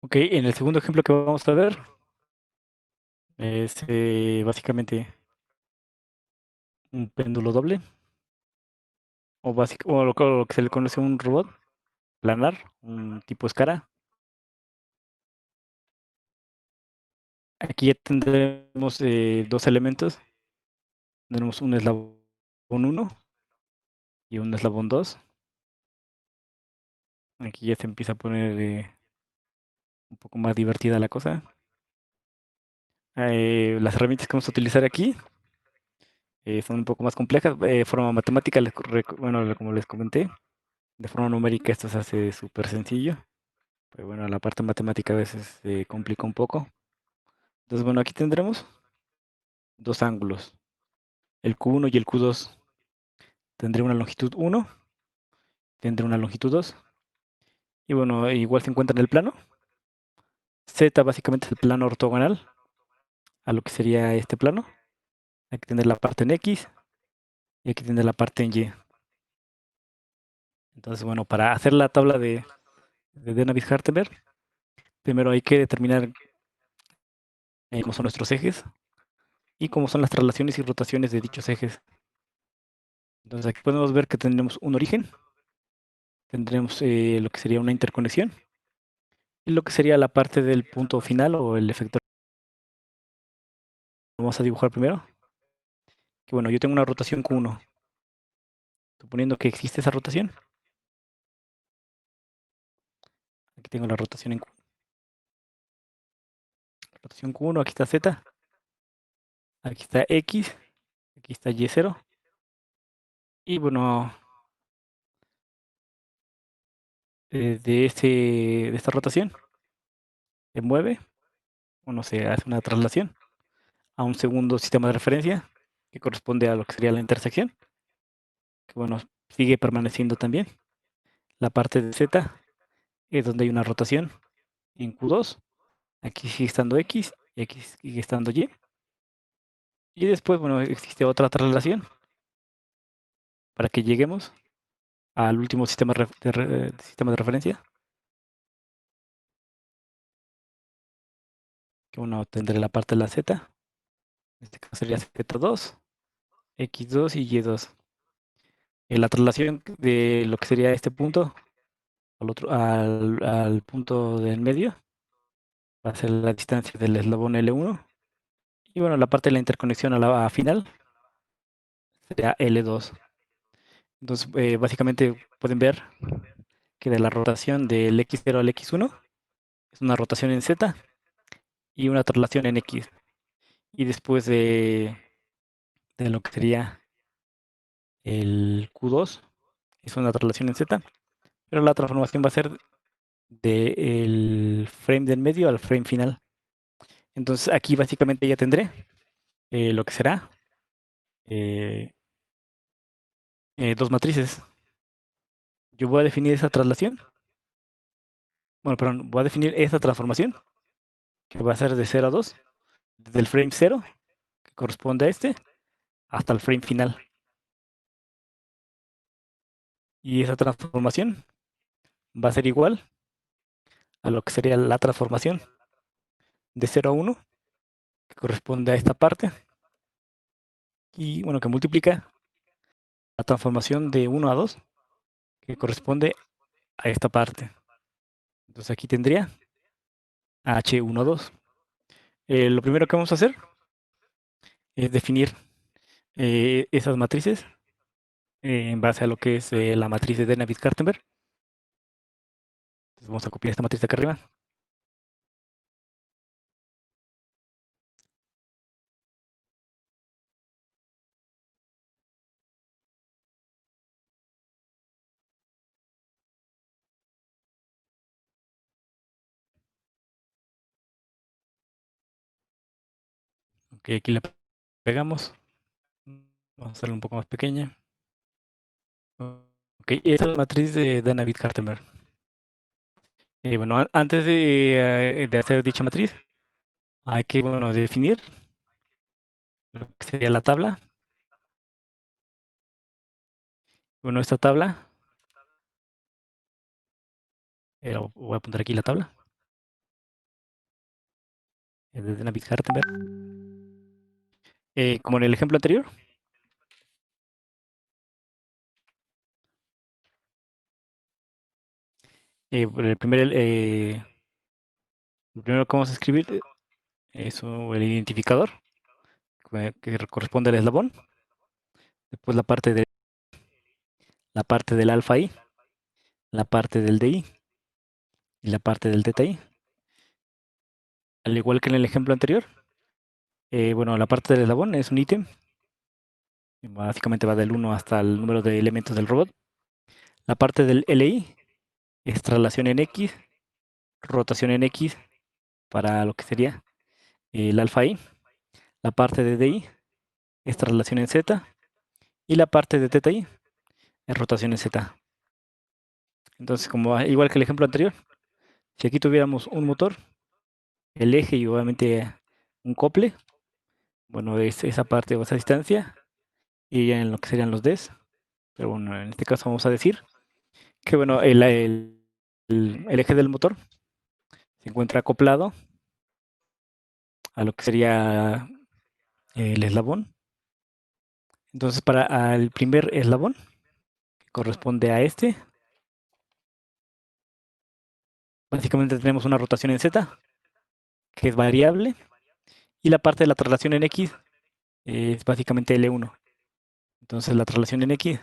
Ok, en el segundo ejemplo que vamos a ver es básicamente un péndulo doble o lo que se le conoce un robot planar, un tipo escara. Aquí ya tendremos dos elementos. Tenemos un eslabón uno y un eslabón 2. Aquí ya se empieza a poner un poco más divertida la cosa. Las herramientas que vamos a utilizar aquí son un poco más complejas. Forma matemática, bueno, como les comenté, de forma numérica esto se hace súper sencillo. Pero bueno, la parte matemática a veces se complica un poco. Entonces, bueno, aquí tendremos dos ángulos, el Q1 y el Q2. Tendré una longitud 1, tendré una longitud 2. Y bueno, igual se encuentra en el plano. Z básicamente es el plano ortogonal a lo que sería este plano. Hay que tener la parte en X y hay que tener la parte en Y. Entonces, bueno, para hacer la tabla de Navier-Hartenberg, primero hay que determinar cómo son nuestros ejes y cómo son las traslaciones y rotaciones de dichos ejes. Entonces, aquí podemos ver que tendremos un origen, tendremos lo que sería una interconexión y lo que sería la parte del punto final o el efector. Vamos a dibujar primero. Que bueno, yo tengo una rotación Q1. Suponiendo que existe esa rotación. Aquí tengo la rotación en Q. Rotación Q1, aquí está Z, aquí está X, aquí está Y0. Y bueno, de esta rotación se mueve, bueno, se hace una traslación a un segundo sistema de referencia que corresponde a lo que sería la intersección, que bueno, sigue permaneciendo también. La parte de Z es donde hay una rotación en Q2, aquí sigue estando X y aquí sigue estando Y. Y después, bueno, existe otra traslación para que lleguemos al último sistema de referencia, que bueno, tendré la parte de la Z, en este caso sería Z2, X2 y Y2. La traslación de lo que sería este punto al punto del medio va a ser la distancia del eslabón L1. Y bueno, la parte de la interconexión a la final sería L2. Entonces, básicamente pueden ver que de la rotación del X0 al X1 es una rotación en Z y una traslación en X. Y después de lo que sería el Q2 es una traslación en Z, pero la transformación va a ser del frame del medio al frame final. Entonces aquí básicamente ya tendré lo que será eh, dos matrices. Yo voy a definir esa traslación, bueno, perdón, voy a definir esa transformación, que va a ser de 0 a 2, desde el frame 0, que corresponde a este, hasta el frame final. Y esa transformación va a ser igual a lo que sería la transformación de 0 a 1, que corresponde a esta parte, y bueno, que multiplica la transformación de 1 a 2, que corresponde a esta parte. Entonces aquí tendría H1, 2. Lo primero que vamos a hacer es definir esas matrices en base a lo que es la matriz de Dennavik-Kartenberg. Entonces vamos a copiar esta matriz de acá arriba. Ok, aquí la pegamos. Vamos a hacerla un poco más pequeña. Ok, esta es la matriz de Dennavik-Kartenberg. Bueno, antes de hacer dicha matriz, hay que bueno, definir lo que sería la tabla. Bueno, esta tabla, voy a poner aquí la tabla. desde David Hartenberg. Como en el ejemplo anterior, el primero que vamos a escribir es el identificador, que corresponde al eslabón. Después la parte del alfa i, la parte del di y la parte del teta i. Al igual que en el ejemplo anterior, bueno, la parte del eslabón es un ítem. Básicamente va del 1 hasta el número de elementos del robot. La parte del LI es traslación en X, rotación en X para lo que sería el alfa i. La parte de DI es traslación en Z. Y la parte de teta i es rotación en Z. Entonces, como igual que el ejemplo anterior, si aquí tuviéramos un motor, el eje y obviamente un cople, bueno, es esa parte o esa distancia, y ya en lo que serían los Ds. Pero bueno, en este caso vamos a decir que bueno, el eje del motor se encuentra acoplado a lo que sería el eslabón. Entonces, para el primer eslabón, que corresponde a este, básicamente tenemos una rotación en Z, que es variable, y la parte de la traslación en X es básicamente L1. Entonces, la traslación en X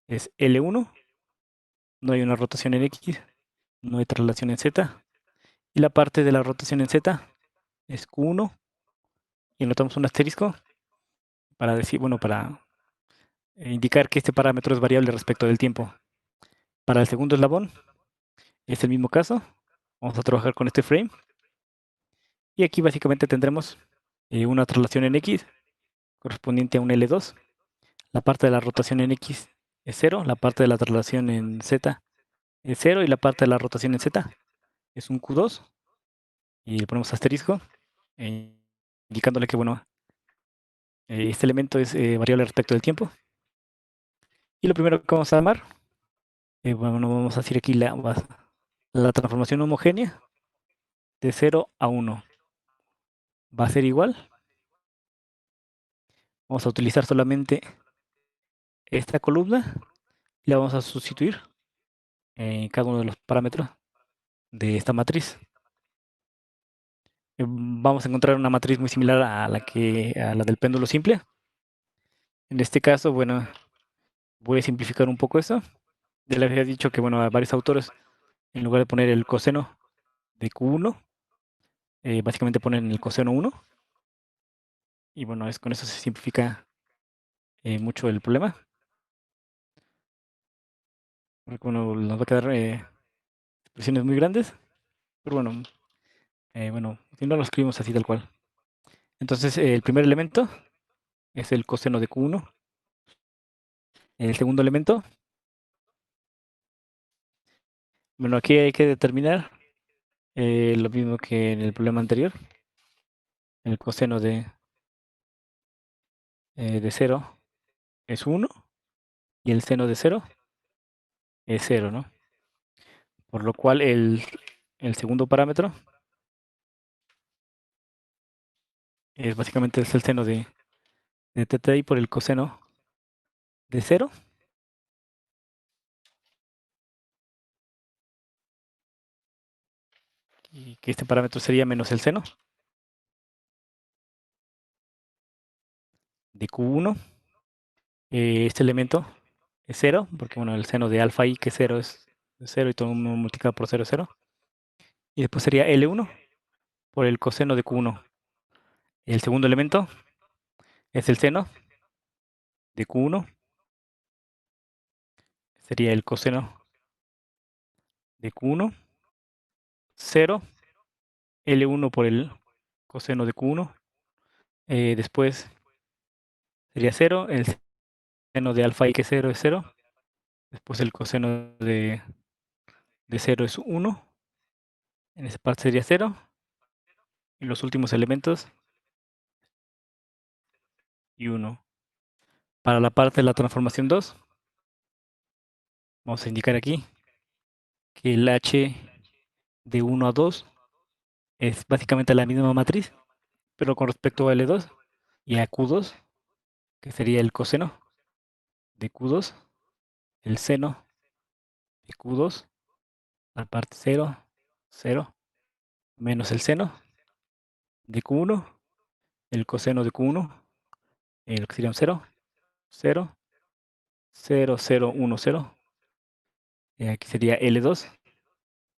es L1, no hay una rotación en X, no hay traslación en Z, y la parte de la rotación en Z es Q1, y anotamos un asterisco para decir, bueno, para indicar que este parámetro es variable respecto del tiempo. Para el segundo eslabón es el mismo caso. Vamos a trabajar con este frame. Y aquí básicamente tendremos una traslación en X correspondiente a un L2. La parte de la rotación en X es 0. La parte de la traslación en Z es 0. Y la parte de la rotación en Z es un Q2. Y le ponemos asterisco, eh, indicándole que, bueno, este elemento es variable respecto del tiempo. Y lo primero que vamos a llamar, bueno, vamos a decir aquí la transformación homogénea de 0 a 1. Va a ser igual. Vamos a utilizar solamente esta columna y la vamos a sustituir en cada uno de los parámetros de esta matriz. Vamos a encontrar una matriz muy similar a la del péndulo simple. En este caso, bueno, voy a simplificar un poco eso. Ya les había dicho que, bueno, a varios autores, en lugar de poner el coseno de Q1, básicamente ponen el coseno 1. Y bueno, con eso se simplifica mucho el problema. Porque, bueno, nos va a quedar expresiones muy grandes. Pero bueno, si no lo escribimos así tal cual. Entonces, el primer elemento es el coseno de Q1. El segundo elemento, bueno, aquí hay que determinar lo mismo que en el problema anterior. El coseno de 0 es 1 y el seno de 0 es 0, ¿no? Por lo cual el segundo parámetro es básicamente es el seno de teta i por el coseno de 0. Y que este parámetro sería menos el seno de Q1. Este elemento es 0, porque bueno, el seno de alfa i, que es 0, es 0 y todo multiplicado por 0 es 0. Y después sería L1 por el coseno de Q1. El segundo elemento es el seno de Q1, sería el coseno de Q1, 0, L1 por el coseno de Q1. Después sería 0, el seno de alfa i, que 0 es 0. Después el coseno de 0 es 1. En esa parte sería 0. Y los últimos elementos y 1. Para la parte de la transformación 2, vamos a indicar aquí que el h de 1 a 2 es básicamente la misma matriz, pero con respecto a L2 y a Q2, que sería el coseno de Q2, el seno de Q2, la parte 0, 0, menos el seno de Q1, el coseno de Q1, lo que sería un 0, 0, 0, 0, 1, 0. Aquí sería L2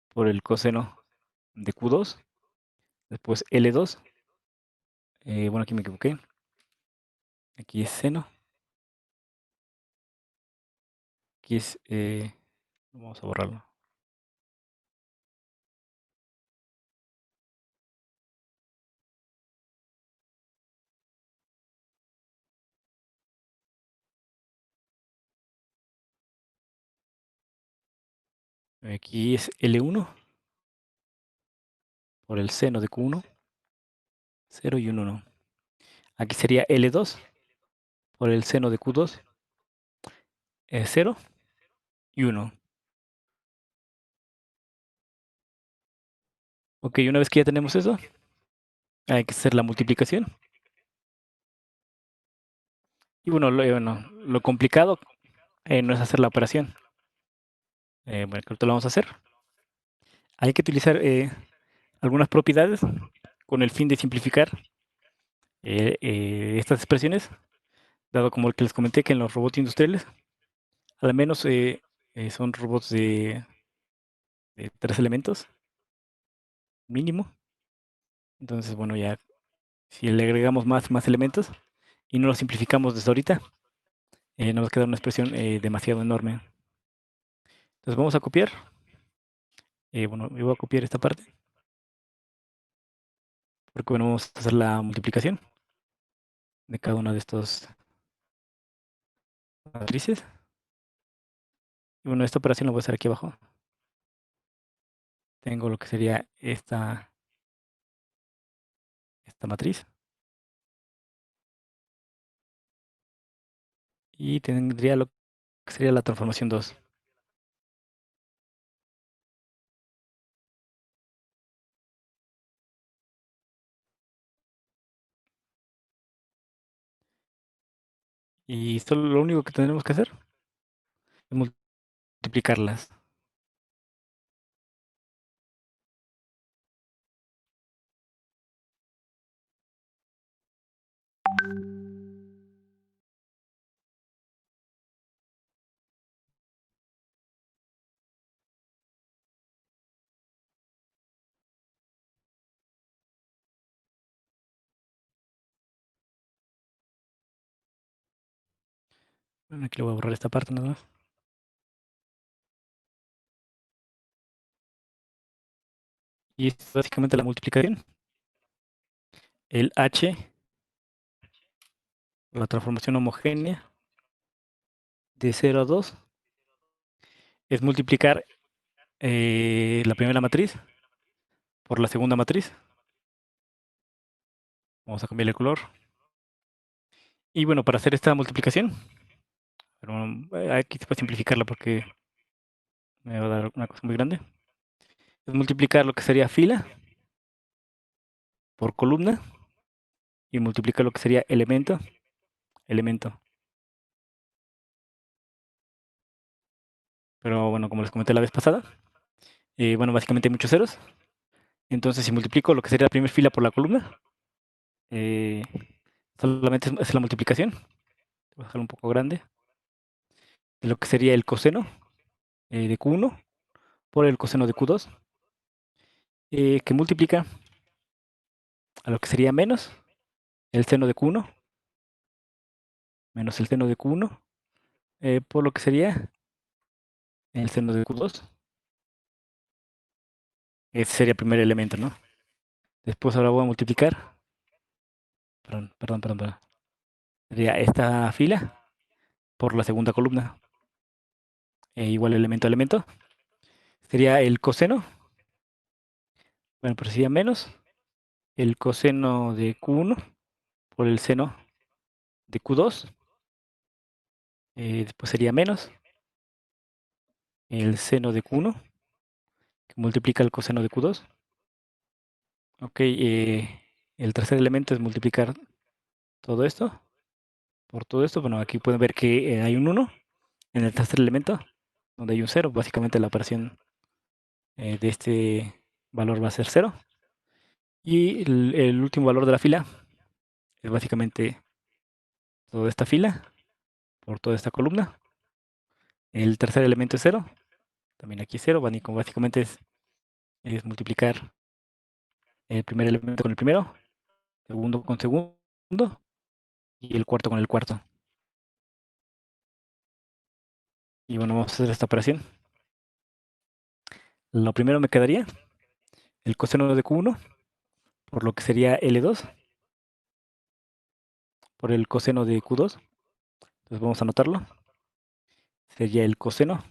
por el coseno de Q2, después L2, bueno, aquí me equivoqué, aquí es seno, aquí es, vamos a borrarlo, aquí es L1 por el seno de Q1, 0 y 1, no. Aquí sería L2 por el seno de Q2, 0 y 1. Ok, una vez que ya tenemos eso, hay que hacer la multiplicación. Y bueno, lo complicado no es hacer la operación. Bueno, que ahorita lo vamos a hacer. Hay que utilizar algunas propiedades con el fin de simplificar estas expresiones, dado como el que les comenté que en los robots industriales, al menos son robots de 3 elementos mínimo. Entonces, bueno, ya si le agregamos más elementos y no lo simplificamos desde ahorita, nos va a quedar una expresión demasiado enorme. Entonces vamos a copiar. Bueno, yo voy a copiar esta parte, porque bueno, vamos a hacer la multiplicación de cada una de estas matrices. Y bueno, esta operación la voy a hacer aquí abajo. Tengo lo que sería esta matriz. Y tendría lo que sería la transformación 2. Y solo lo único que tendremos que hacer es multiplicarlas. Bueno, aquí le voy a borrar esta parte nada más. Y esto es básicamente la multiplicación. El H, la transformación homogénea de 0 a 2, es multiplicar la primera matriz por la segunda matriz. Vamos a cambiar el color. Y bueno, para hacer esta multiplicación, pero, aquí se puede simplificarla porque me va a dar una cosa muy grande. Es multiplicar lo que sería fila por columna y multiplicar lo que sería elemento, elemento. Pero bueno, como les comenté la vez pasada, bueno, básicamente hay muchos ceros. Entonces, si multiplico lo que sería la primera fila por la columna, eh, solamente es la multiplicación. Voy a dejarlo un poco grande. De lo que sería el coseno de Q1 por el coseno de Q2, que multiplica a lo que sería menos el seno de Q1 menos el seno de Q1 por lo que sería el seno de Q2. Ese sería el primer elemento, ¿no? Después ahora voy a multiplicar, perdón. Sería esta fila por la segunda columna, igual elemento a elemento. Sería el coseno, bueno, pero sería menos el coseno de Q1 por el seno de Q2. Después sería menos el seno de Q1 que multiplica el coseno de Q2. Ok, el tercer elemento es multiplicar todo esto por todo esto. Bueno, aquí pueden ver que hay un 1 en el tercer elemento, donde hay un 0. Básicamente la operación de este valor va a ser 0. Y el último valor de la fila es básicamente toda esta fila por toda esta columna. El tercer elemento es 0. También aquí es 0. Básicamente es multiplicar el primer elemento con el primero, segundo con segundo y el cuarto con el cuarto. Y bueno, vamos a hacer esta operación. Lo primero me quedaría el coseno de Q1 por lo que sería L2 por el coseno de Q2. Entonces vamos a anotarlo. Sería el coseno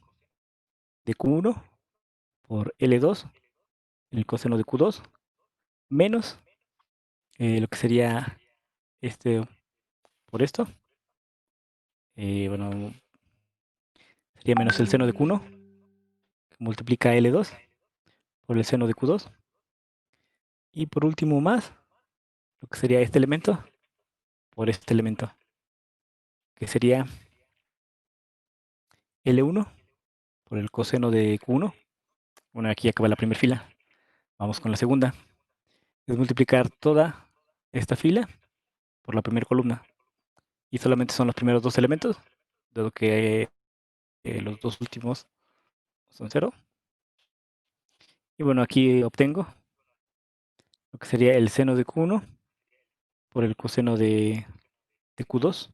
de Q1 por L2, el coseno de Q2, menos lo que sería este por esto. Bueno, sería menos el seno de Q1, que multiplica L2 por el seno de Q2. Y por último más lo que sería este elemento por este elemento, que sería L1 por el coseno de Q1. Bueno, aquí acaba la primera fila. Vamos con la segunda. Es multiplicar toda esta fila por la primera columna. Y solamente son los primeros dos elementos, dado que los dos últimos son 0. Y bueno, aquí obtengo lo que sería el seno de Q1 por el coseno de Q2,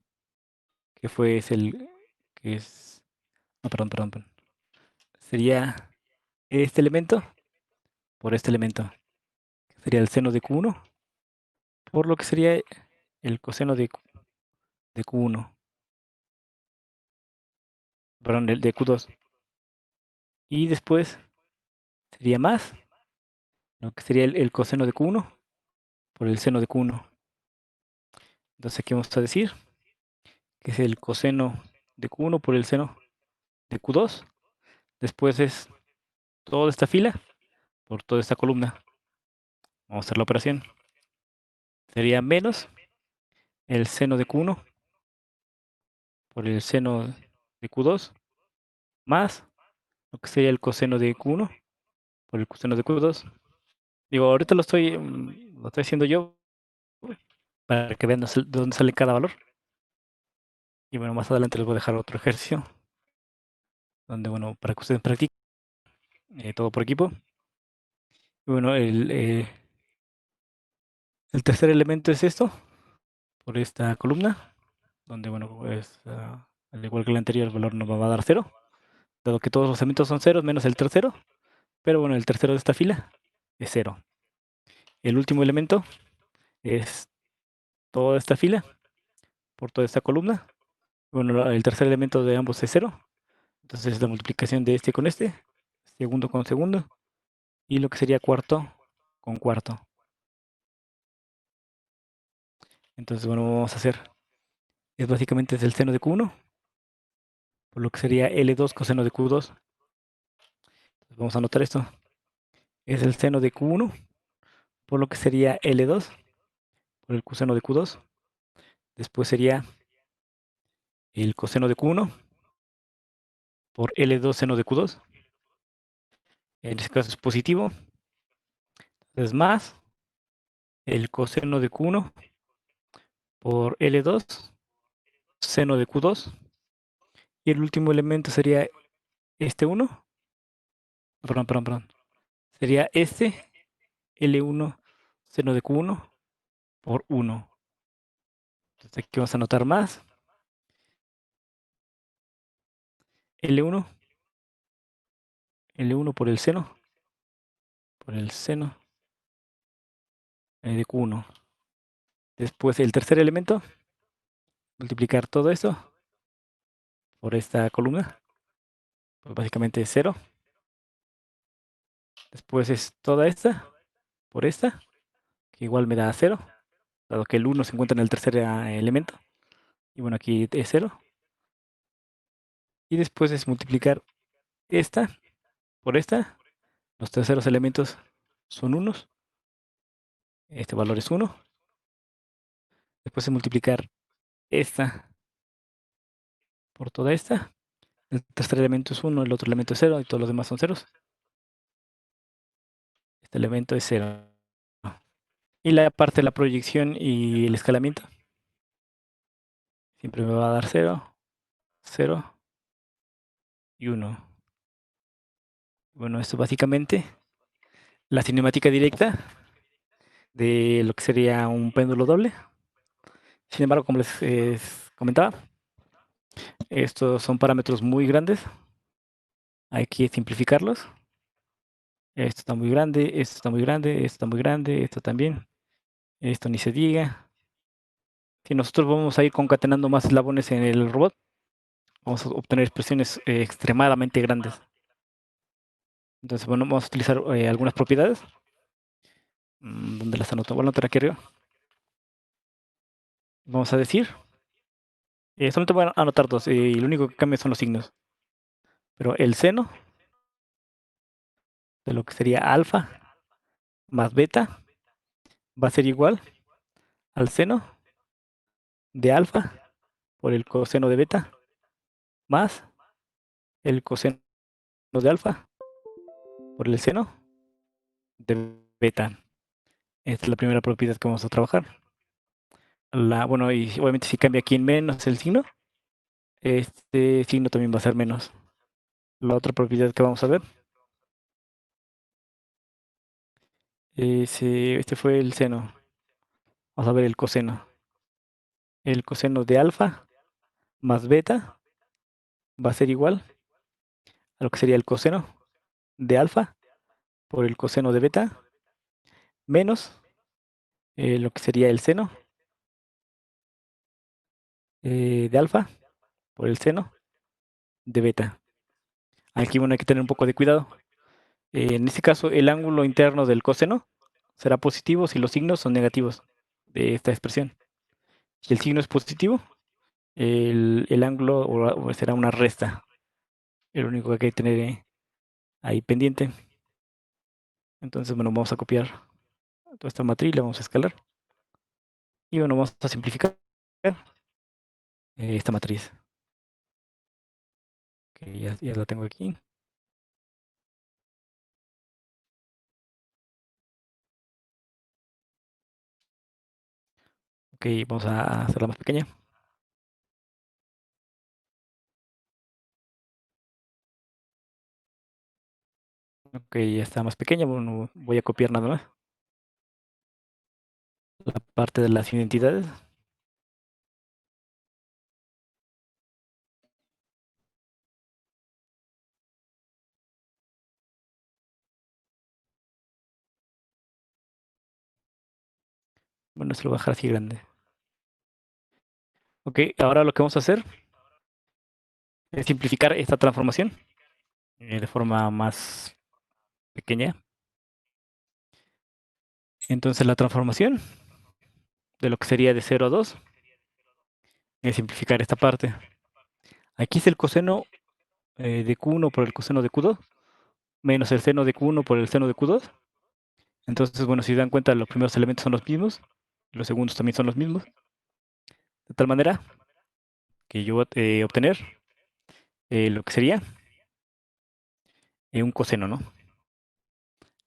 que fue es el que es. No, perdón. Sería este elemento por este elemento. Que sería el seno de Q1 por lo que sería el coseno de Q1. Perdón, el de Q2. Y después sería más lo que sería el coseno de Q1 por el seno de Q1. Entonces aquí vamos a decir que es el coseno de Q1 por el seno de Q2. Después es toda esta fila por toda esta columna. Vamos a hacer la operación. Sería menos el seno de Q1 por el seno de Q2 más lo que sería el coseno de Q1 por el coseno de Q2. Digo, ahorita lo estoy haciendo yo para que vean de dónde sale cada valor. Y bueno, más adelante les voy a dejar otro ejercicio donde, bueno, para que ustedes practiquen todo por equipo. Y bueno, el tercer elemento es esto, por esta columna, donde, bueno, pues, al igual que el anterior, el valor nos va a dar 0, dado que todos los elementos son ceros menos el tercero, pero bueno, el tercero de esta fila es 0. El último elemento es toda esta fila por toda esta columna. Bueno, el tercer elemento de ambos es 0, entonces la multiplicación de este con este, segundo con segundo, y lo que sería cuarto con cuarto. Entonces, bueno, vamos a hacer, es básicamente es el seno de Q1, por lo que sería L2 coseno de Q2. Entonces, vamos a anotar esto. Es el seno de Q1, por lo que sería L2 por el coseno de Q2. Después sería el coseno de Q1 por L2 seno de Q2. En este caso es positivo. Es más el coseno de Q1 por L2 seno de Q2. Y el último elemento sería este 1. Perdón. Sería este L1 seno de Q1 por 1. Entonces aquí vamos a anotar más L1, L1 por el seno de Q1. Después el tercer elemento, multiplicar todo esto por esta columna, pues básicamente es 0. Después es toda esta por esta, que igual me da 0, dado que el 1 se encuentra en el tercer elemento. Y bueno, aquí es 0. Y después es multiplicar esta por esta. Los terceros elementos son unos. Este valor es 1. Después de multiplicar esta por toda esta. El tercer elemento es 1, el otro elemento es 0 y todos los demás son ceros. Este elemento es 0. Y la parte de la proyección y el escalamiento siempre me va a dar 0, 0 y 1. Bueno, esto básicamente la cinemática directa de lo que sería un péndulo doble. Sin embargo, como les comentaba, estos son parámetros muy grandes. Hay que simplificarlos. Esto está muy grande, esto está muy grande, esto está muy grande, esto también. Esto ni se diga. Si nosotros vamos a ir concatenando más eslabones en el robot, vamos a obtener expresiones extremadamente grandes. Entonces, bueno, vamos a utilizar algunas propiedades. ¿Dónde las anoto? Voy a anotar aquí arriba. Vamos a decir, solamente voy a anotar dos, y lo único que cambia son los signos. Pero el seno de lo que sería alfa más beta va a ser igual al seno de alfa por el coseno de beta más el coseno de alfa por el seno de beta. Esta es la primera propiedad que vamos a trabajar. Bueno, y obviamente si cambia aquí en menos el signo, este signo también va a ser menos. La otra propiedad que vamos a ver es, este fue el seno. Vamos a ver el coseno. El coseno de alfa más beta va a ser igual a lo que sería el coseno de alfa por el coseno de beta menos lo que sería el seno de alfa por el seno de beta. Aquí, bueno, hay que tener un poco de cuidado. En este caso, el ángulo interno del coseno será positivo si los signos son negativos de esta expresión. Si el signo es positivo, el ángulo será una resta. Es lo único que hay que tener ahí pendiente. Entonces, bueno, vamos a copiar toda esta matriz, la vamos a escalar. Y bueno, vamos a simplificar esta matriz. Que ya la tengo aquí. Ok, vamos a hacerla más pequeña. Ok, ya está más pequeña. Bueno, voy a copiar nada más la parte de las identidades. Bueno, esto lo voy a dejar así grande. Ok, ahora lo que vamos a hacer es simplificar esta transformación de forma más pequeña. Entonces la transformación de lo que sería de 0 a 2 es simplificar esta parte. Aquí es el coseno de Q1 por el coseno de Q2 menos el seno de Q1 por el seno de Q2. Entonces, bueno, si dan cuenta, los primeros elementos son los mismos, los segundos también son los mismos. De tal manera que yo voy a obtener lo que sería un coseno, ¿no?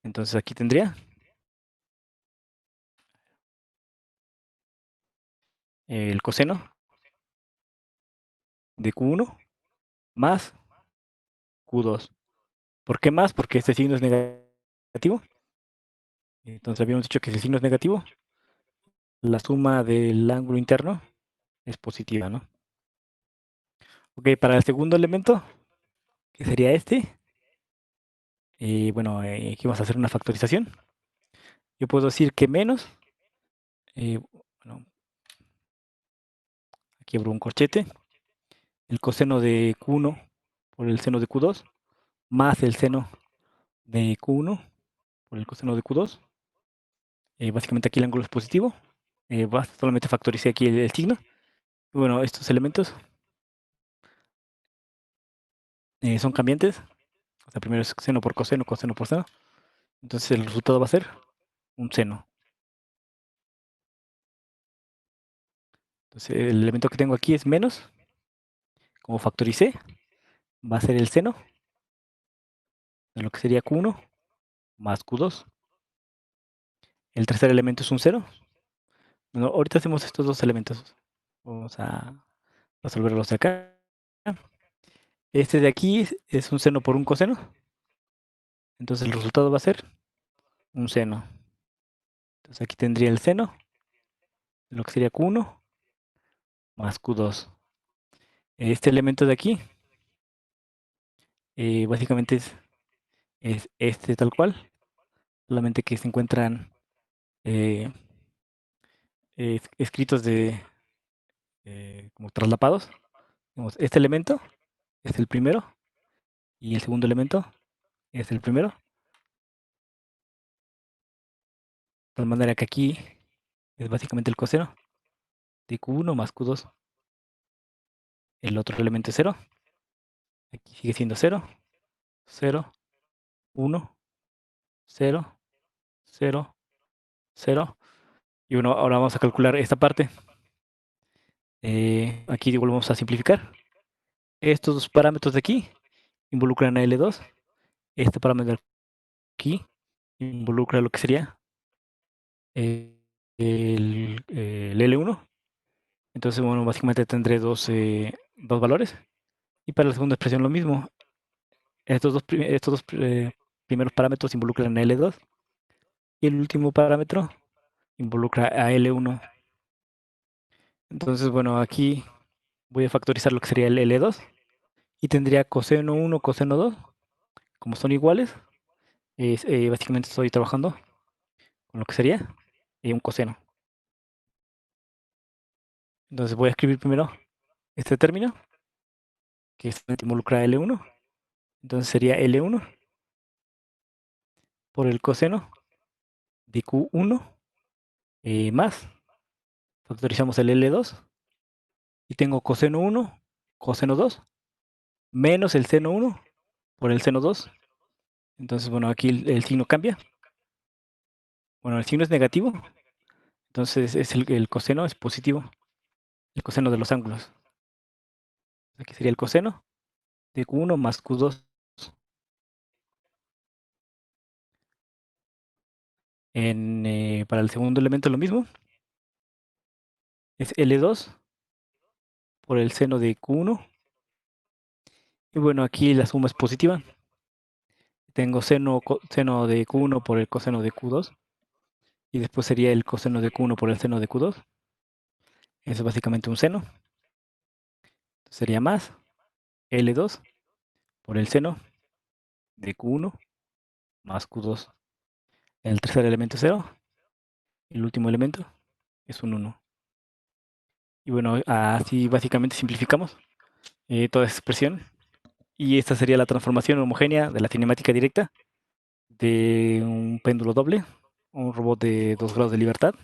Entonces aquí tendría el coseno de Q1 más Q2. ¿Por qué más? Porque este signo es negativo. Entonces habíamos dicho que si el signo es negativo, la suma del ángulo interno es positiva, ¿no? Ok, para el segundo elemento, que sería este, bueno, aquí vamos a hacer una factorización. Yo puedo decir que menos, bueno, aquí abro un corchete, el coseno de Q1 por el seno de Q2, más el seno de Q1 por el coseno de Q2. Básicamente aquí el ángulo es positivo. Solamente factoricé aquí el signo. Y bueno, estos elementos son cambiantes. O sea, primero es seno por coseno, coseno por seno. Entonces el resultado va a ser un seno. Entonces el elemento que tengo aquí es menos. Como factoricé, va a ser el seno de lo que sería Q1 más Q2. El tercer elemento es un 0. Bueno, ahorita hacemos estos dos elementos. Vamos a resolverlos de acá. Este de aquí es un seno por un coseno. Entonces el resultado va a ser un seno. Entonces aquí tendría el seno de lo que sería Q1 más Q2. Este elemento de aquí básicamente es este tal cual, solamente que se encuentran eh, escritos como traslapados. Digamos, este elemento es el primero y el segundo elemento es el primero. De tal manera que aquí es básicamente el coseno de Q1 más Q2. El otro elemento es 0. Aquí sigue siendo 0, 0, 1, 0, 0, 0. Y bueno, ahora vamos a calcular esta parte. Aquí volvemos a simplificar. Estos dos parámetros de aquí involucran a L2. Este parámetro de aquí involucra lo que sería eh, el L1. Entonces, bueno, básicamente tendré dos valores. Y para la segunda expresión lo mismo. Estos dos primeros parámetros involucran a L2 y el último parámetro involucra a L1. Entonces, bueno, aquí voy a factorizar lo que sería el L2 y tendría coseno 1, coseno 2. Como son iguales, básicamente estoy trabajando con lo que sería un coseno. Entonces voy a escribir primero este término, que involucra a L1. Entonces sería L1 por el coseno de Q1 más, factorizamos el L2 y tengo coseno 1, coseno 2, menos el seno 1 por el seno 2. Entonces, bueno, aquí el signo cambia. Bueno, el signo es negativo, entonces el coseno es positivo, el coseno de los ángulos. Aquí sería el coseno de Q1 más Q2. Para el segundo elemento lo mismo, es L2 por el seno de Q1. Y bueno, aquí la suma es positiva. Tengo seno de Q1 por el coseno de Q2. Y después sería el coseno de Q1 por el seno de Q2. Eso es básicamente un seno. Sería más L2 por el seno de Q1 más Q2. El tercer elemento es 0. El último elemento es un 1. Y bueno, así básicamente simplificamos toda esa expresión. Y esta sería la transformación homogénea de la cinemática directa de un péndulo doble, un robot de 2 grados de libertad,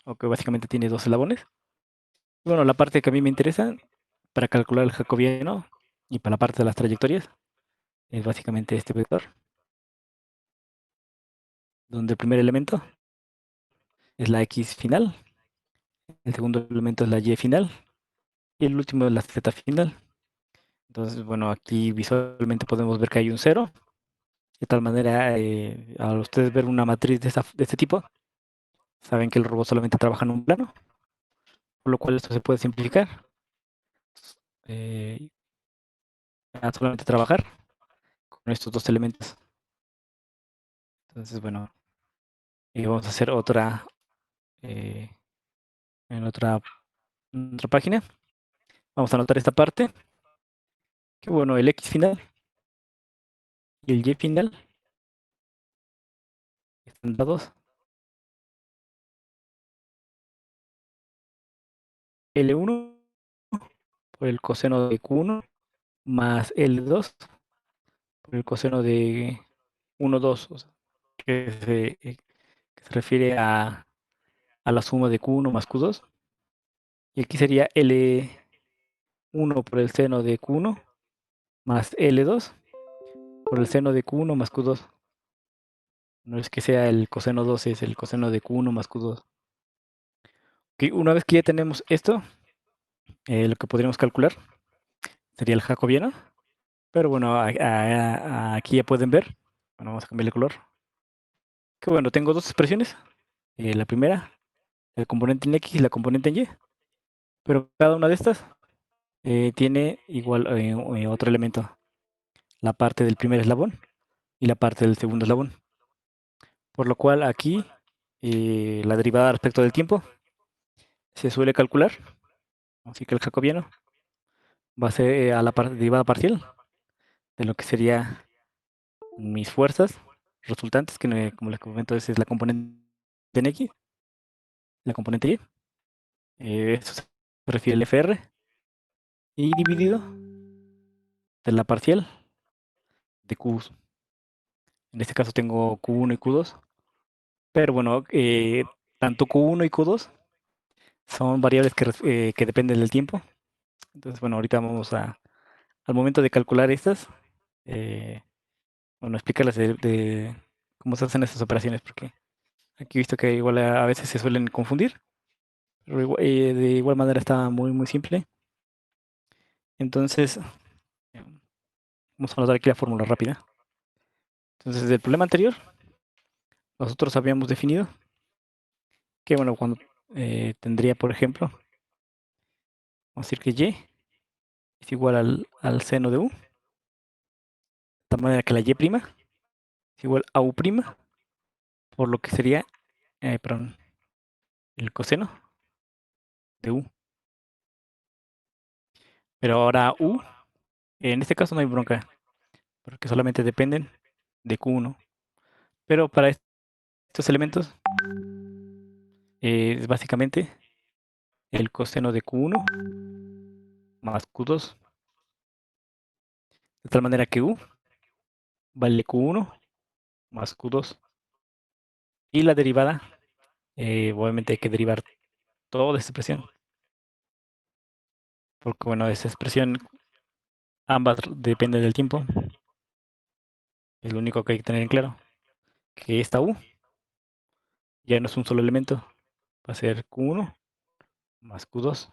o que básicamente tiene dos eslabones. Y bueno, la parte que a mí me interesa para calcular el jacobiano y para la parte de las trayectorias es básicamente este vector, donde el primer elemento es la x final, el segundo elemento es la y final y el último es la z final. Entonces, bueno, aquí visualmente podemos ver que hay un cero. De tal manera, al ustedes ver una matriz de este tipo, saben que el robot solamente trabaja en un plano, por lo cual esto se puede simplificar. eh, a solamente trabajar con estos dos elementos. Entonces, bueno, vamos a hacer eh, en otra página. Vamos a anotar esta parte, que bueno, el x final y el y final están dados L1 por el coseno de Q1 más L2 por el coseno de 1, 2, o sea, que se refiere a la suma de Q1 más Q2. Y aquí sería L1 por el seno de Q1 más L2 por el seno de Q1 más Q2. No es que sea el coseno 2, es el coseno de Q1 más Q2. Ok, una vez que ya tenemos esto, Lo que podríamos calcular sería el jacobiano, pero bueno, aquí ya pueden ver, bueno, vamos a cambiar el color, que bueno, tengo dos expresiones, la primera, el componente en X y la componente en Y, pero cada una de estas tiene igual otro elemento, la parte del primer eslabón y la parte del segundo eslabón, por lo cual aquí la derivada respecto del tiempo se suele calcular, así que el jacobiano va a ser a la derivada parcial de lo que sería mis fuerzas resultantes, que como les comento es la componente en X, la componente Y, esto se refiere al FR, y dividido de la parcial de Q. En este caso tengo Q1 y Q2, pero bueno, tanto Q1 y Q2 son variables que dependen del tiempo. Entonces, bueno, ahorita vamos al momento de calcular estas, eh, bueno, explicarles de cómo se hacen estas operaciones, porque aquí he visto que igual a veces se suelen confundir, pero de igual manera está muy, muy simple. Entonces, vamos a anotar aquí la fórmula rápida. Entonces, del problema anterior, nosotros habíamos definido que, bueno, cuando tendría, por ejemplo, vamos a decir que y es igual al seno de u, de tal manera que la y' es igual a u', por lo que sería, perdón, el coseno de u. Pero ahora u, en este caso no hay bronca, porque solamente dependen de q1. Pero para estos elementos es básicamente el coseno de q1 más q2, de tal manera que u vale q1 más q2. Y la derivada, obviamente hay que derivar toda esta expresión, porque bueno, esa expresión ambas dependen del tiempo. Es lo único que hay que tener en claro, que esta u ya no es un solo elemento, va a ser q1 más q2.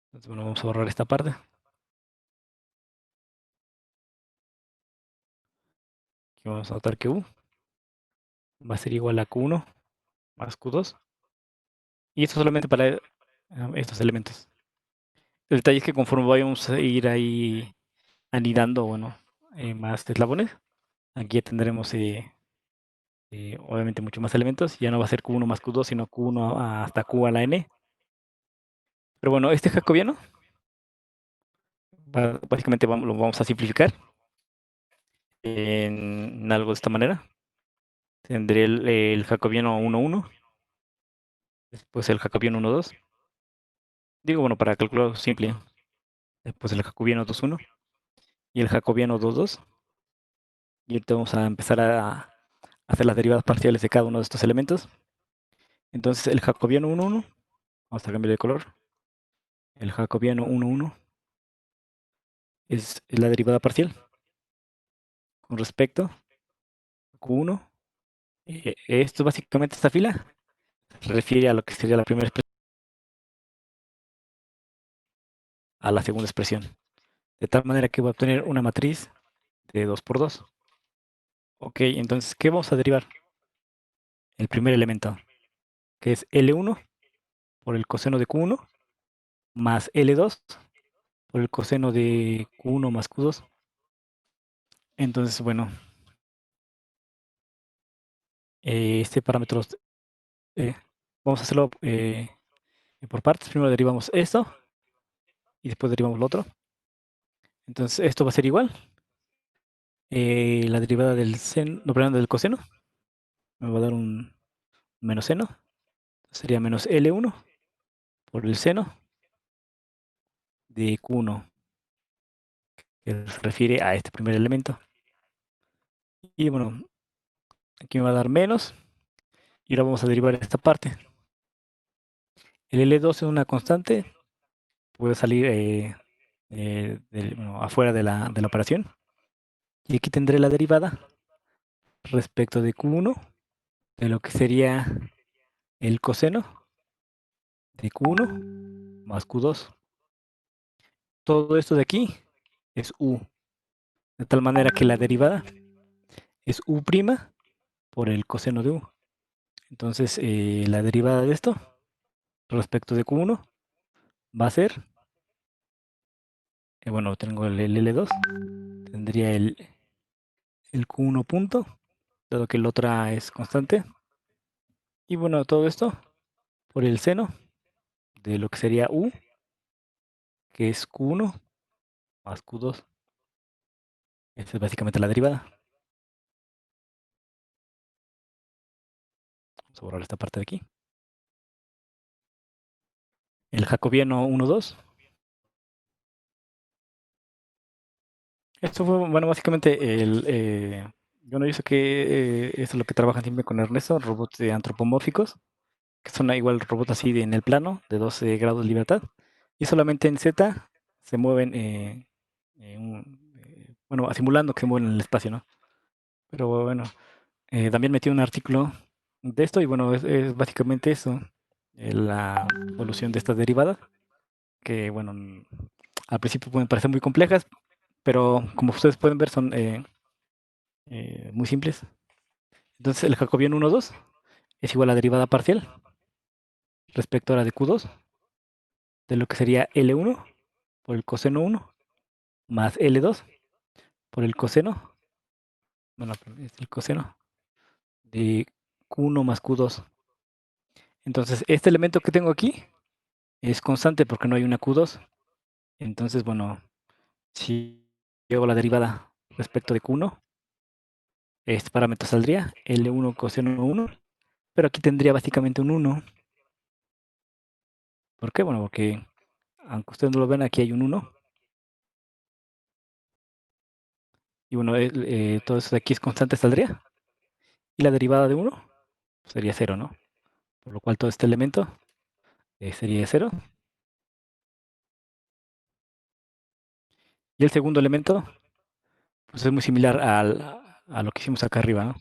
Entonces, bueno, vamos a borrar esta parte. Aquí vamos a notar que u va a ser igual a q1 más q2. Y esto solamente para estos elementos. El detalle es que conforme vayamos a ir ahí anidando, bueno, más eslabones, aquí ya tendremos obviamente mucho más elementos. Ya no va a ser q1 más q2, sino q1 hasta q a la n. Pero bueno, este jacobiano, básicamente lo vamos a simplificar en algo de esta manera. Tendré el jacobiano 1,1, después el jacobiano 1,2. Digo, bueno, para calcular simple, después el jacobiano 2,1 y el jacobiano 2,2. Y ahorita vamos a empezar a hacer las derivadas parciales de cada uno de estos elementos. Entonces, el jacobiano 1,1, vamos a cambiar de color. El jacobiano 1,1 es la derivada parcial con respecto a Q1. Esto básicamente, esta fila, se refiere a lo que sería la primera expresión, a la segunda expresión. De tal manera que voy a obtener una matriz de 2 por 2. Ok, entonces, ¿qué vamos a derivar? El primer elemento, que es L1 por el coseno de Q1 más L2 por el coseno de Q1 más Q2. Entonces, bueno, este parámetro eh, vamos a hacerlo por partes. Primero derivamos esto y después derivamos lo otro. Entonces, esto va a ser igual. La derivada del seno, no, perdón, del coseno me va a dar un menos seno. Sería menos L1 por el seno de Q1, que se refiere a este primer elemento. Y bueno, aquí me va a dar menos. Y ahora vamos a derivar esta parte. El L2 es una constante, puede salir bueno, afuera de la operación. Y aquí tendré la derivada respecto de Q1, de lo que sería el coseno de Q1 más Q2. Todo esto de aquí es U, de tal manera que la derivada es U' por el coseno de U. Entonces, la derivada de esto respecto de Q1 va a ser, bueno, tengo el L2, tendría el Q1 punto, dado que la otra es constante. Y bueno, todo esto por el seno de lo que sería U, que es Q1 más Q2. Esta es básicamente la derivada. Vamos a borrar esta parte de aquí. El jacobiano 1, 2. Esto fue, bueno, básicamente bueno, yo sé que esto es lo que trabajan siempre con Ernesto, robots antropomórficos, que son igual robots así en el plano, de 12 grados de libertad, y solamente en Z se mueven, bueno, simulando que se mueven en el espacio, ¿no? Pero bueno, también metí un artículo de esto y bueno, es básicamente eso, la evolución de estas derivadas, que bueno, al principio pueden parecer muy complejas, pero como ustedes pueden ver son muy simples. Entonces el jacobiano 1, 2 es igual a derivada parcial respecto a la de Q2 de lo que sería L1 por el coseno 1 más L2 por el coseno, bueno, es el coseno de Q1 más Q2. Entonces este elemento que tengo aquí es constante porque no hay una Q2. Entonces, bueno, si yo hago la derivada respecto de Q1, este parámetro saldría L1 coseno 1, pero aquí tendría básicamente un 1. ¿Por qué? Bueno, porque aunque ustedes no lo ven, aquí hay un 1. Y bueno, todo eso de aquí es constante, saldría. Y la derivada de 1 sería 0, ¿no? Por lo cual todo este elemento sería 0. Y el segundo elemento, pues es muy similar a lo que hicimos acá arriba, ¿no?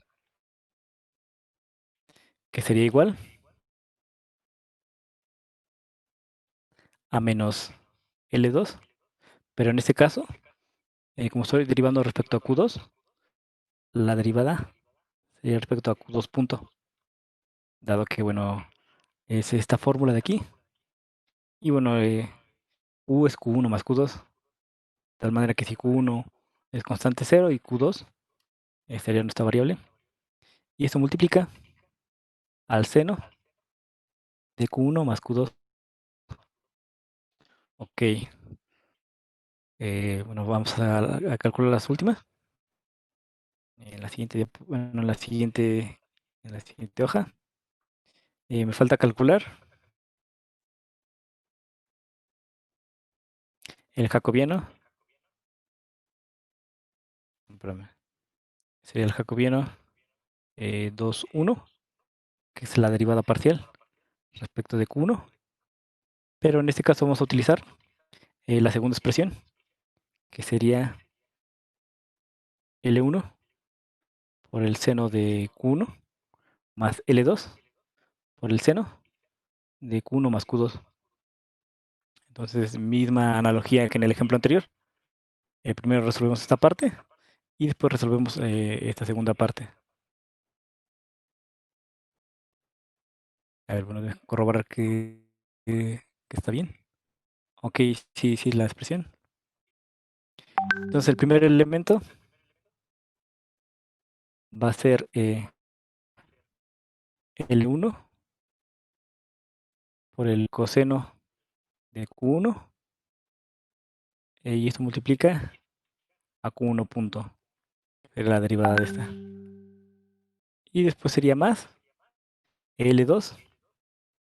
Que sería igual a menos L2. Pero en este caso, como estoy derivando respecto a Q2, la derivada sería respecto a Q2 punto. Dado que, bueno, es esta fórmula de aquí. Y bueno, U es Q1 más Q2. De tal manera que si Q1 es constante 0 y Q2 sería nuestra variable. Y esto multiplica al seno de Q1 más Q2. Ok. Bueno, vamos a calcular las últimas. En la siguiente, bueno, en la siguiente hoja. Me falta calcular el jacobiano. Espérame, sería el jacobiano 2, 1, que es la derivada parcial respecto de Q1. Pero en este caso vamos a utilizar la segunda expresión, que sería L1 por el seno de Q1 más L2 por el seno de Q1 más Q2. Entonces, misma analogía que en el ejemplo anterior. Primero resolvemos esta parte y después resolvemos esta segunda parte. A ver, bueno, deja corroborar que está bien. Ok, sí, sí, la expresión. Entonces, el primer elemento va a ser L1 por el coseno de Q1 y esto multiplica a Q1 punto, es la derivada de esta. Y después sería más L2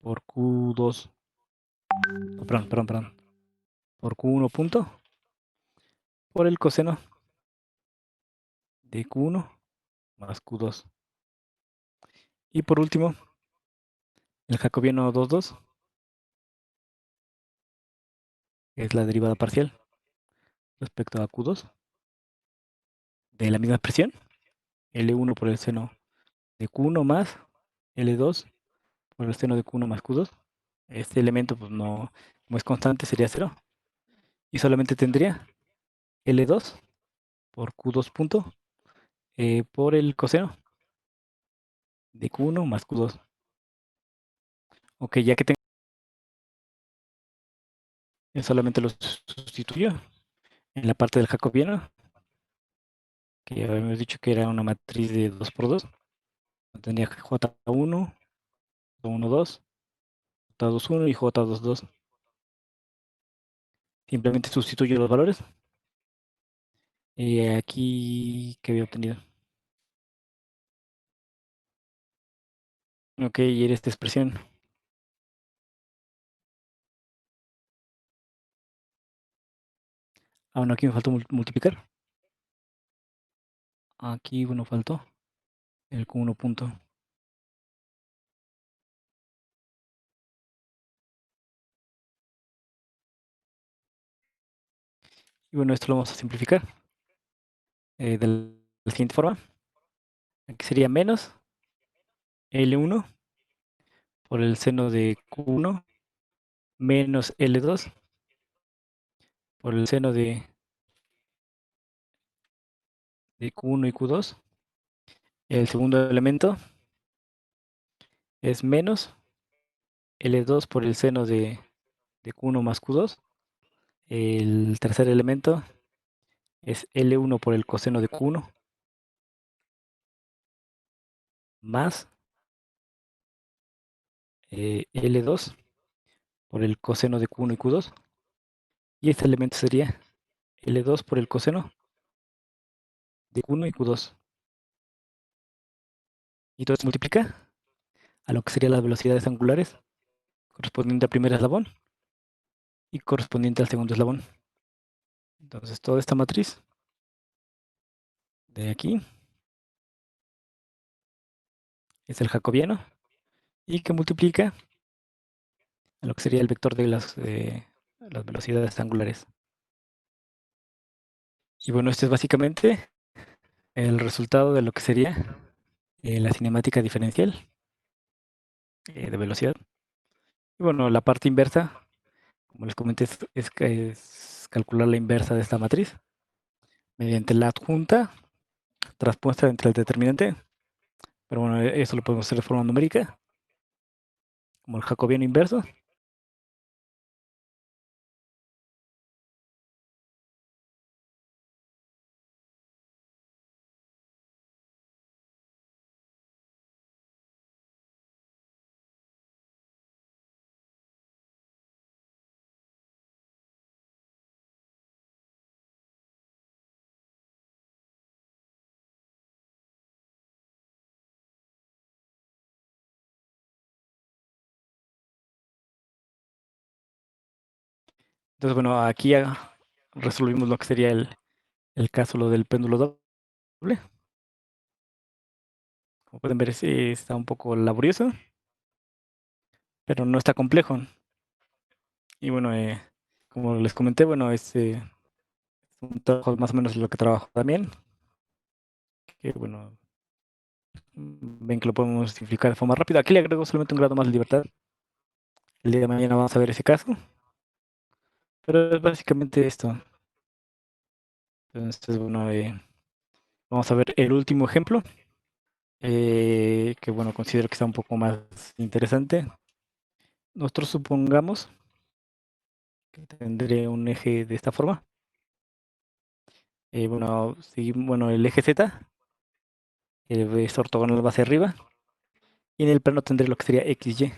por Q2, no, perdón, por Q1 punto por el coseno de Q1 más Q2. Y por último, el jacobiano 2, 2 es la derivada parcial respecto a Q2 de la misma expresión, L1 por el seno de Q1 más L2 por el seno de Q1 más Q2. Este elemento, pues no, como es constante, sería cero. Y solamente tendría L2 por Q2 punto por el coseno de Q1 más Q2. Ok, ya que tengo, solamente lo sustituyo en la parte del jacobiano, que ya habíamos dicho que era una matriz de 2 por 2. Tendría J1, J12, J21 y J22. Simplemente sustituyo los valores. Y aquí, ¿qué había obtenido? Ok, y era esta expresión. Ah, bueno, aquí me faltó multiplicar. Aquí, bueno, faltó el Q1 punto. Y bueno, esto lo vamos a simplificar de la siguiente forma. Aquí sería menos L1 por el seno de Q1 menos L2 por el seno de Q1 y Q2. El segundo elemento es menos L2 por el seno de Q1 más Q2. El tercer elemento es L1 por el coseno de Q1 más L2 por el coseno de Q1 y Q2. Y este elemento sería L2 por el coseno de Q1 y Q2. Y todo se multiplica a lo que serían las velocidades angulares correspondiente al primer eslabón y correspondiente al segundo eslabón. Entonces toda esta matriz de aquí es el jacobiano y que multiplica a lo que sería el vector de las velocidades angulares. Y bueno, este es básicamente el resultado de lo que sería la cinemática diferencial de velocidad. Y bueno, la parte inversa, como les comenté, es calcular la inversa de esta matriz mediante la adjunta transpuesta entre el determinante. Pero bueno, eso lo podemos hacer de forma numérica, como el jacobiano inverso. Entonces, bueno, aquí ya resolvimos lo que sería el caso lo del péndulo doble. Como pueden ver, sí está un poco laborioso, pero no está complejo. Y bueno, como les comenté, bueno, es un trabajo más o menos lo que trabajo también. Que bueno, ven que lo podemos simplificar de forma rápida. Aquí le agrego solamente un grado más de libertad. El día de mañana vamos a ver ese caso, pero es básicamente esto. Entonces, bueno, vamos a ver el último ejemplo, que bueno, considero que está un poco más interesante. Nosotros supongamos que tendré un eje de esta forma. Bueno, bueno, el eje Z es ortogonal hacia arriba y en el plano tendré lo que sería XY.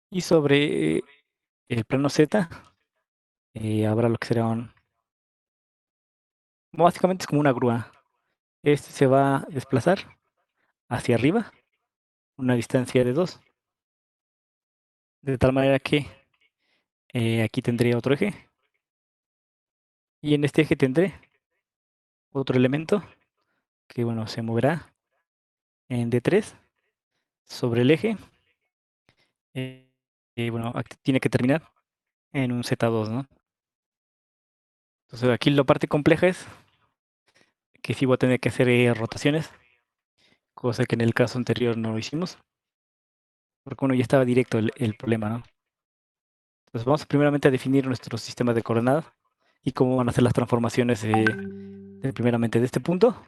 Y sobre el plano Z habrá lo que será básicamente es como una grúa. Este se va a desplazar hacia arriba, una distancia de 2, de tal manera que aquí tendré otro eje y en este eje tendré otro elemento que bueno, se moverá en D3 sobre el eje. eh, y bueno, aquí tiene que terminar en un Z2, ¿no? Entonces aquí la parte compleja es que sí voy a tener que hacer rotaciones, cosa que en el caso anterior no lo hicimos, porque bueno, ya estaba directo el problema, ¿no? Pues vamos primeramente a definir nuestro sistema de coordenadas y cómo van a ser las transformaciones primeramente de este punto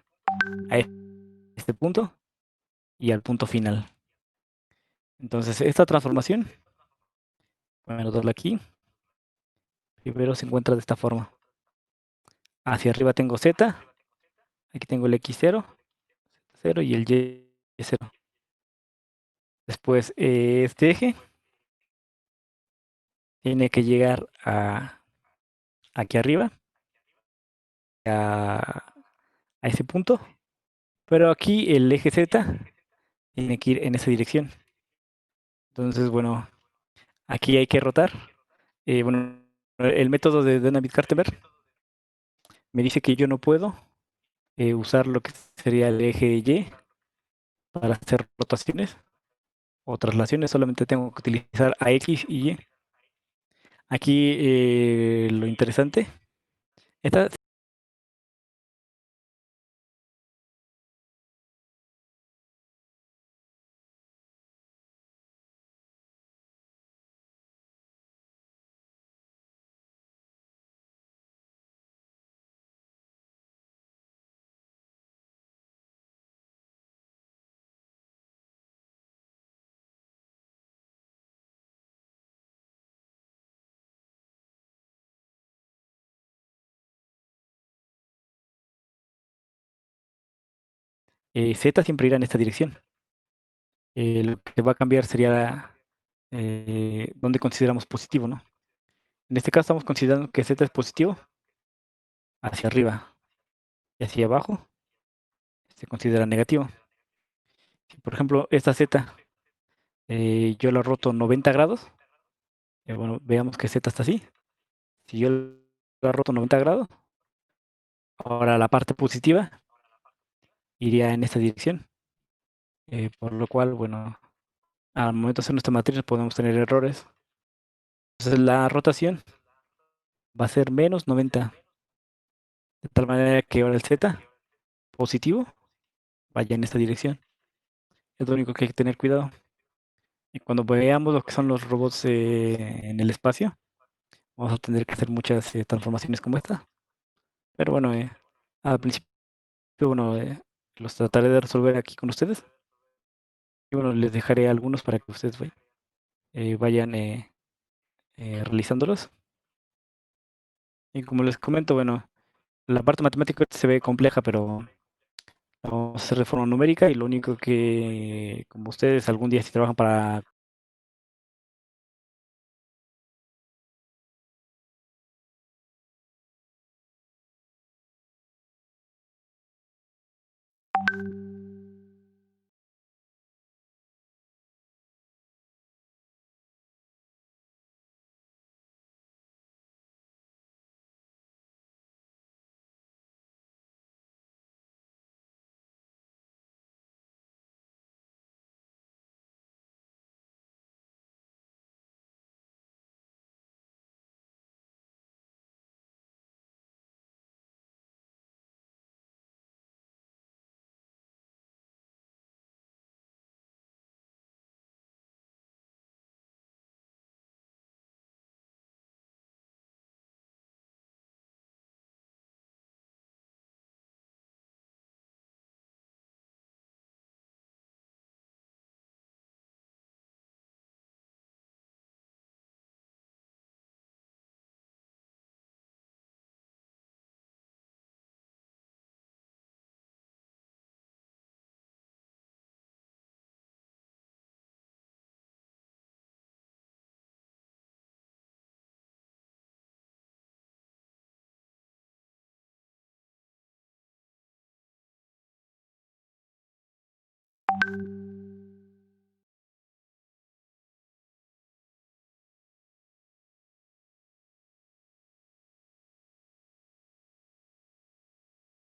a este punto y al punto final. Entonces, esta transformación, voy a anotarla aquí, primero se encuentra de esta forma. Hacia arriba tengo z, aquí tengo el x0, 0 y el y0. Después, este eje tiene que llegar aquí arriba, a ese punto, pero aquí el eje z tiene que ir en esa dirección. Entonces, bueno, aquí hay que rotar. Bueno, el método de David-Kartenberg me dice que yo no puedo usar lo que sería el eje Y para hacer rotaciones o traslaciones, solamente tengo que utilizar a X y Y. Aquí lo interesante, esta Z siempre irá en esta dirección. Lo que va a cambiar sería donde consideramos positivo, ¿no? En este caso estamos considerando que Z es positivo hacia arriba y hacia abajo se considera negativo. Si, por ejemplo, esta Z yo la roto 90 grados, bueno, veamos que Z está así. Si yo la roto 90 grados, ahora la parte positiva iría en esta dirección. Por lo cual, bueno, al momento de hacer nuestra matriz podemos tener errores. Entonces la rotación va a ser menos 90, de tal manera que ahora el Z positivo vaya en esta dirección. Es lo único que hay que tener cuidado. Y cuando veamos lo que son los robots en el espacio, vamos a tener que hacer muchas transformaciones como esta. Pero bueno, al principio, bueno, los trataré de resolver aquí con ustedes. Y bueno, les dejaré algunos para que ustedes vayan realizándolos. Y como les comento, bueno, la parte matemática se ve compleja, pero la vamos a hacer de forma numérica y lo único que, como ustedes algún día si trabajan para